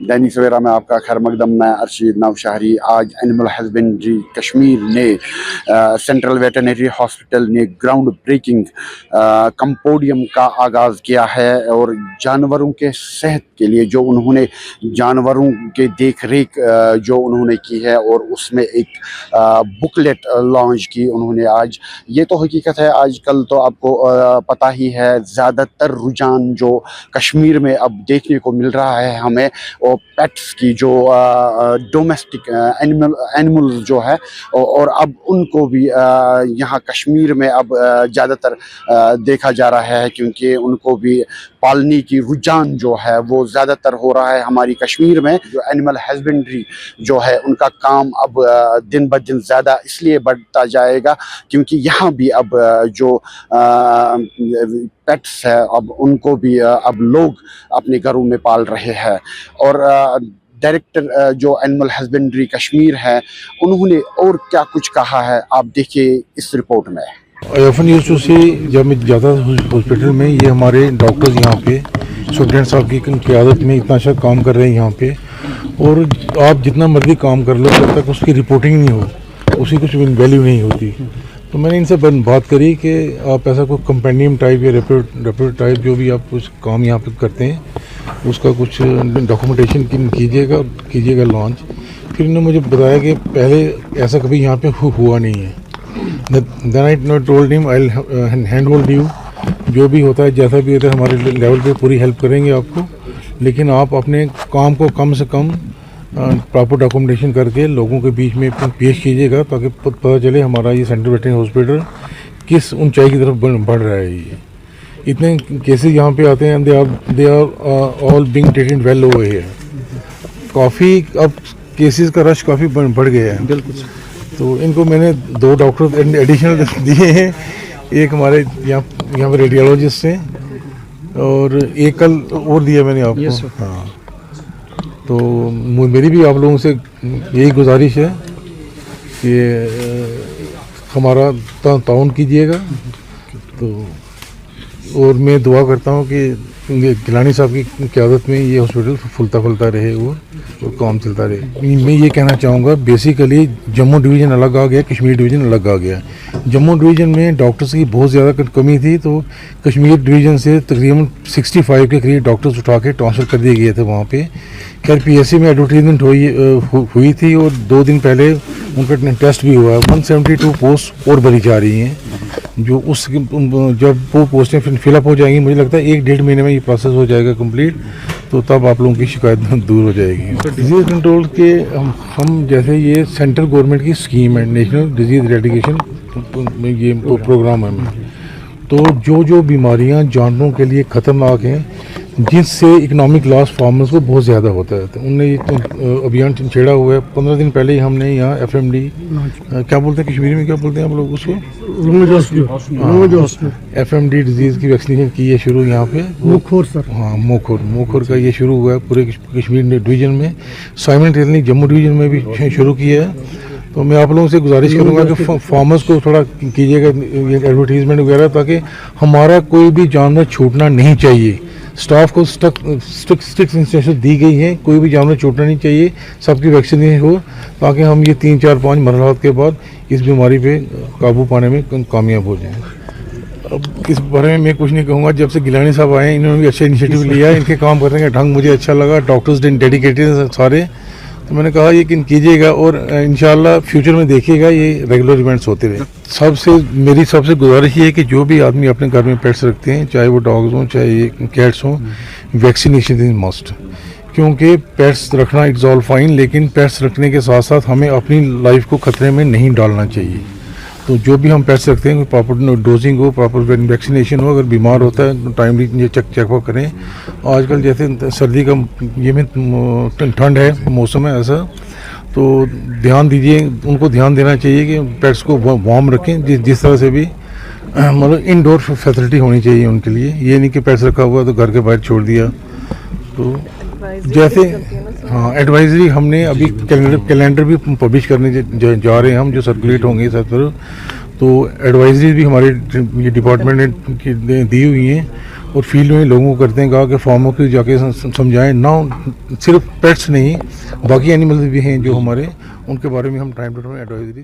दैनिक सवेरा में आपका खैर मकदम। मैं अरशीद नौशहरी। आज एनिमल हस्बेंड्री कश्मीर ने सेंट्रल वेटरनरी हॉस्पिटल ने ग्राउंड ब्रेकिंग कंपोडियम का आगाज़ किया है और जानवरों के सेहत के लिए जो उन्होंने जानवरों के देख रेख जो उन्होंने की है और उसमें एक बुकलेट लॉन्च की उन्होंने आज। ये तो हकीकत है, आजकल तो आपको पता ही है ज़्यादातर रुझान जो कश्मीर में अब देखने को मिल रहा है हमें, और पेट्स की जो डोमेस्टिक एनिमल्स जो है, और अब उनको भी यहाँ कश्मीर में अब ज़्यादातर देखा जा रहा है, क्योंकि उनको भी पालने की रुझान जो है वो ज़्यादातर हो रहा है हमारी कश्मीर में। जो एनिमल हस्बेंड्री जो है उनका काम अब दिन ब दिन ज़्यादा इसलिए बढ़ता जाएगा क्योंकि यहाँ भी अब जो पेट्स है अब उनको भी अब लोग अपने घरों में पाल रहे हैं। और डायरेक्टर जो एनिमल हस्बेंड्री कश्मीर है उन्होंने और क्या कुछ कहा है, आप देखिए इस रिपोर्ट में। ऑफन यूज्ड टू से जब मैं जाता हॉस्पिटल में, ये हमारे डॉक्टर्स यहाँ पे सुप्रिटेंडेंट साहब की क़यादत में इतना अच्छा काम कर रहे हैं यहाँ पे। और आप जितना मर्जी काम कर लो, जब तक उसकी रिपोर्टिंग नहीं हो उसकी कुछ वैल्यू नहीं होती। तो मैंने इनसे बात करी कि आप ऐसा कोई कंपेंडियम टाइप या रिपोर्ट टाइप जो भी आप कुछ काम यहाँ पे करते हैं उसका कुछ डॉक्यूमेंटेशन कीजिएगा लॉन्च। फिर इन्होंने मुझे बताया कि पहले ऐसा कभी यहाँ पे हुआ नहीं है। Then I told him I'll handhold you, जो भी होता है जैसा भी होता है हमारे लेवल पे पूरी हेल्प करेंगे आपको, लेकिन आप अपने काम को कम से कम प्रॉपर डॉक्यूमेंटेशन करके लोगों के बीच में पेश कीजिएगा ताकि पता चले हमारा ये सेंट्रल वेटरनरी हॉस्पिटल किस ऊंचाई की तरफ बढ़ रहा है। ये इतने केसेस यहाँ पे आते हैं, they are all being treated well over here. काफ़ी अब केसेस का रश काफ़ी बढ़ गया है। बिल्कुल। तो इनको मैंने 2 डॉक्टर एडिशनल दिए हैं, एक हमारे यहाँ पर रेडियोलॉजिस्ट हैं और एक कल और दिया मैंने आपको। हाँ, तो मेरी भी आप लोगों से यही गुजारिश है कि हमारा ताउन कीजिएगा। तो और मैं दुआ करता हूँ कि गिलानी साहब की क़यादत में ये हॉस्पिटल फुलता रहे और काम चलता रहे। मैं ये कहना चाहूँगा, बेसिकली जम्मू डिवीज़न अलग आ गया, कश्मीर डिवीज़न अलग आ गया। जम्मू डिवीज़न में डॉक्टर्स की बहुत ज़्यादा कमी थी, तो कश्मीर डिवीज़न से तकरीबन 65 के करीब डॉक्टर्स उठा के ट्रांसफ़र कर दिए गए थे वहाँ पे। खैर PSC में एडवर्टीजमेंट हुई थी और 2 दिन पहले उनका टेस्ट भी हुआ। 172 पोस्ट और भरी जा रही हैं, जो उस जब वो पोस्टें फिलअप हो जाएंगी, मुझे लगता है 1-1.5 महीने में ये प्रोसेस हो जाएगा कंप्लीट, तो तब आप लोगों की शिकायत दूर हो जाएगी। तो डिजीज़ कंट्रोल के हम जैसे ये सेंट्रल गवर्नमेंट की स्कीम है, नेशनल डिजीज़ इरेडिकेशन ये प्रोग्राम है, तो जो बीमारियां जानवरों के लिए ख़तरनाक हैं, जिससे इकोनॉमिक लॉस फार्मर्स को बहुत ज़्यादा होता है, तो उनने ये अभियान छेड़ा हुआ है। 15 दिन पहले ही हमने यहाँ FMD क्या बोलते हैं कश्मीरी में, क्या बोलते हैं आप लोग उसको, FMD डिजीज़ की वैक्सीनेशन की है शुरू यहाँ पे। मोखोर सर, हाँ मोखोर का ये शुरू हुआ है पूरे कश्मीर डिवीज़न में। साइमल्टेनियसली जम्मू डिवीज़न में भी शुरू किया है। तो मैं आप लोगों से गुजारिश करूंगा कि फार्मर्स को थोड़ा कीजिएगा एडवर्टीजमेंट वगैरह, ताकि हमारा कोई भी जानवर छूटना नहीं चाहिए। स्टाफ को स्ट्रिक्ट इंस्ट्रक्शन दी गई हैं, कोई भी जानवर छूटना नहीं चाहिए, सबकी वैक्सीनेशन हो, ताकि हम ये 3-4-5 मरहलात के बाद इस बीमारी पे काबू पाने में कामयाब हो जाएं। अब इस बारे में मैं कुछ नहीं कहूँगा। जब से गिलानी साहब आए इन्होंने भी अच्छा इनिशिएटिव लिया है, इनके काम करने का ढंग मुझे अच्छा लगा। डॉक्टर्स डेडिकेटेड सारे, तो मैंने कहा ये कीजिएगा और इंशाल्लाह फ्यूचर में देखिएगा ये रेगुलर इवेंट्स होते रहे। मेरी सबसे गुजारिश ये है कि जो भी आदमी अपने घर में पेट्स रखते हैं, चाहे वो डॉग्स हों चाहे कैट्स हों, वैक्सीनेशन इज मस्ट। क्योंकि पेट्स रखना इट्स ऑल फाइन, लेकिन पेट्स रखने के साथ साथ हमें अपनी लाइफ को खतरे में नहीं डालना चाहिए। तो जो भी हम पेट्स रखते हैं प्रॉपर डोजिंग हो, प्रॉपर वैक्सीनेशन हो, अगर बीमार होता है तो टाइमली चेकअप करें। आजकल जैसे सर्दी का ये में ठंड है, मौसम है ऐसा, तो ध्यान दीजिए, उनको ध्यान देना चाहिए कि पेट्स को वार्म रखें जिस तरह से भी, मतलब इंडोर फैसिलिटी होनी चाहिए उनके लिए। ये नहीं कि पेट्स रखा हुआ तो घर के बाहर छोड़ दिया। तो जैसे हाँ, एडवाइजरी हमने अभी कैलेंडर भी पब्लिश करने जा रहे हैं हम, जो सर्कुलेट होंगे सब तरफ। तो एडवाइजरी भी हमारे ये डिपार्टमेंट ने दी हुई हैं, और फील्ड में लोगों को करते हैं, कहा कि फार्मों को जाके समझाएं ना, सिर्फ पेट्स नहीं बाकी एनिमल्स भी हैं जो हमारे, उनके बारे में हम टाइम टू टाइम एडवाइजरी